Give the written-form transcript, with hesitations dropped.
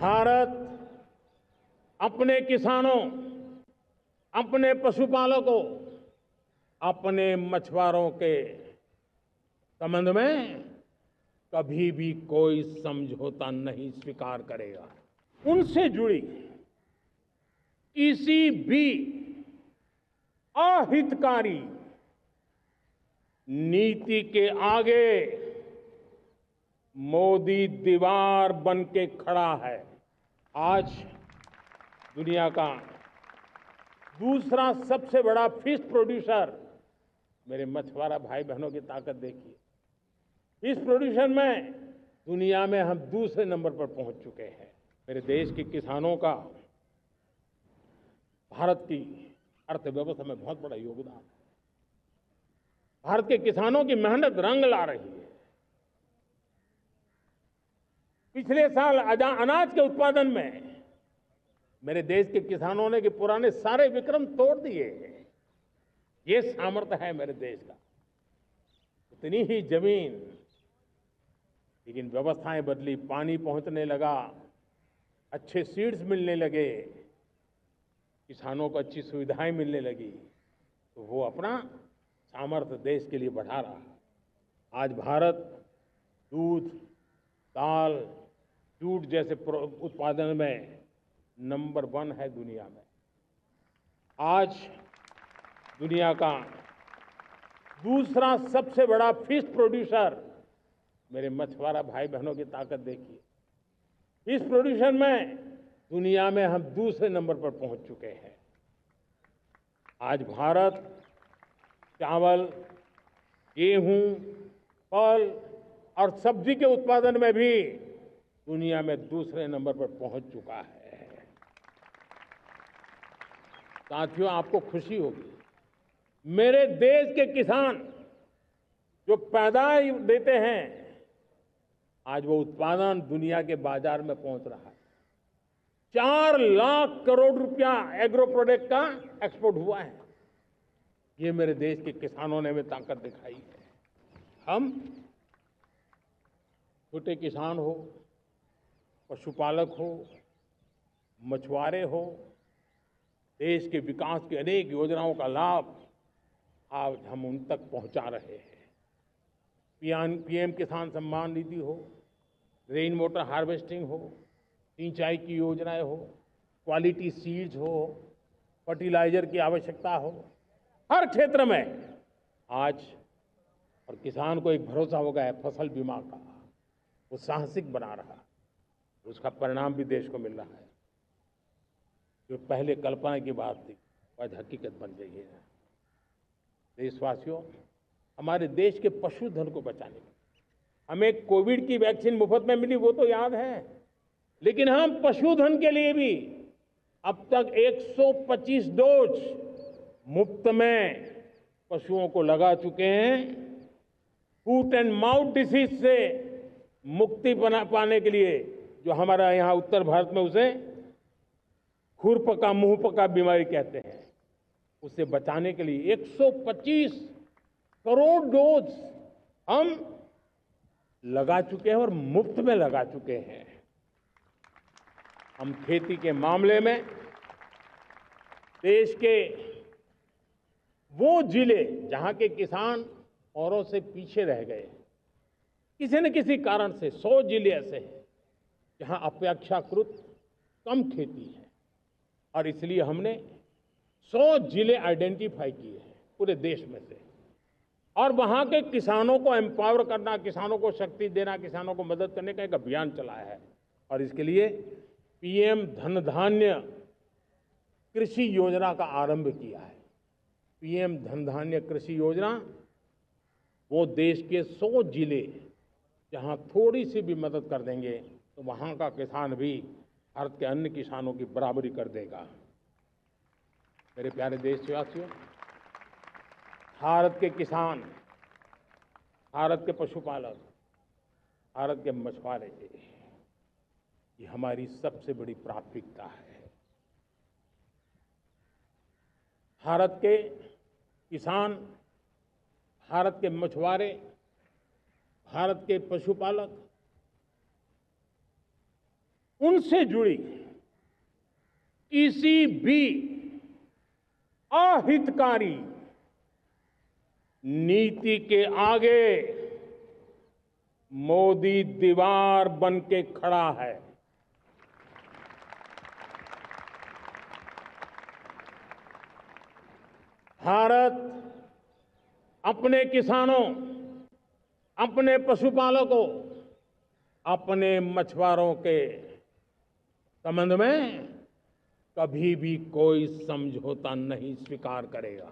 भारत अपने किसानों, अपने पशुपालकों, अपने मछुआरों के संबंध में कभी भी कोई समझौता नहीं स्वीकार करेगा। उनसे जुड़ी किसी भी अहितकारी नीति के आगे मोदी दीवार बन के खड़ा है। आज दुनिया का दूसरा सबसे बड़ा फिश प्रोड्यूसर, मेरे मछुआरा भाई बहनों की ताकत देखिए। इस प्रोड्यूसर में दुनिया में हम दूसरे नंबर पर पहुंच चुके हैं। मेरे देश के किसानों का भारत की अर्थव्यवस्था में बहुत बड़ा योगदान है। भारत के किसानों की मेहनत रंग ला रही है। पिछले साल अनाज के उत्पादन में मेरे देश के किसानों ने कि पुराने सारे विक्रम तोड़ दिए हैं। ये सामर्थ्य है मेरे देश का। इतनी ही जमीन, लेकिन व्यवस्थाएं बदली, पानी पहुंचने लगा, अच्छे सीड्स मिलने लगे, किसानों को अच्छी सुविधाएं मिलने लगी, तो वो अपना सामर्थ्य देश के लिए बढ़ा रहा है। आज भारत दूध, दाल, जूट जैसे उत्पादन में नंबर 1 है दुनिया में। आज दुनिया का दूसरा सबसे बड़ा फिश प्रोड्यूसर, मेरे मछुआरा भाई बहनों की ताकत देखिए। फिश प्रोड्यूसन में दुनिया में हम दूसरे नंबर पर पहुंच चुके हैं। आज भारत चावल, गेहूं, फल और सब्जी के उत्पादन में भी दुनिया में दूसरे नंबर पर पहुंच चुका है। साथियों, आपको खुशी होगी, मेरे देश के किसान जो पैदावार देते हैं, आज वो उत्पादन दुनिया के बाजार में पहुंच रहा है। 4 लाख करोड़ रुपया एग्रो प्रोडक्ट का एक्सपोर्ट हुआ है। ये मेरे देश के किसानों ने हमें ताकत दिखाई है। हम छोटे किसान हो, पशुपालक हो, मछुआरे हो, देश के विकास की अनेक योजनाओं का लाभ आज हम उन तक पहुंचा रहे हैं। पीएम किसान सम्मान निधि हो, रेन वाटर हार्वेस्टिंग हो, सिंचाई की योजनाएं हो, क्वालिटी सीड्स हो, फर्टिलाइजर की आवश्यकता हो, हर क्षेत्र में आज और किसान को एक भरोसा हो गया है फसल बीमा का। वो साहसिक बना रहा, उसका परिणाम भी देश को मिल रहा है। जो पहले कल्पना की बात थी आज हकीकत बन गई है। देशवासियों, हमारे देश के पशुधन को बचाने में हमें कोविड की वैक्सीन मुफ्त में मिली, वो तो याद है, लेकिन हम पशुधन के लिए भी अब तक 125 डोज मुफ्त में पशुओं को लगा चुके हैं। फूट एंड माउथ डिसीज से मुक्ति पाने के लिए, जो हमारा यहाँ उत्तर भारत में उसे खुरपका मुंहपका बीमारी कहते हैं, उसे बचाने के लिए 125 करोड़ डोज हम लगा चुके हैं और मुफ्त में लगा चुके हैं। हम खेती के मामले में देश के वो जिले जहां के किसान औरों से पीछे रह गए, किसी न किसी कारण से 100 जिले ऐसे हैं जहां अपेक्षाकृत कम खेती है, और इसलिए हमने 100 जिले आइडेंटिफाई किए हैं पूरे देश में से, और वहां के किसानों को एम्पावर करना, किसानों को शक्ति देना, किसानों को मदद करने का एक अभियान चलाया है। और इसके लिए पीएम धन धान्य कृषि योजना का आरंभ किया है। पीएम धन धान्य कृषि योजना वो देश के 100 जिले जहां थोड़ी सी भी मदद कर देंगे तो वहां का किसान भी भारत के अन्य किसानों की बराबरी कर देगा। मेरे प्यारे देशवासियों, भारत के किसान, भारत के पशुपालक, भारत के मछुआरे, ये हमारी सबसे बड़ी प्राथमिकता है। भारत के किसान, भारत के मछुआरे, भारत के पशुपालक उनसे जुड़ी किसी भी अहितकारी नीति के आगे मोदी दीवार बन के खड़ा है। भारत अपने किसानों, अपने पशुपालकों, अपने मछुआरों के संबंध में कभी भी कोई समझौता नहीं स्वीकार करेगा।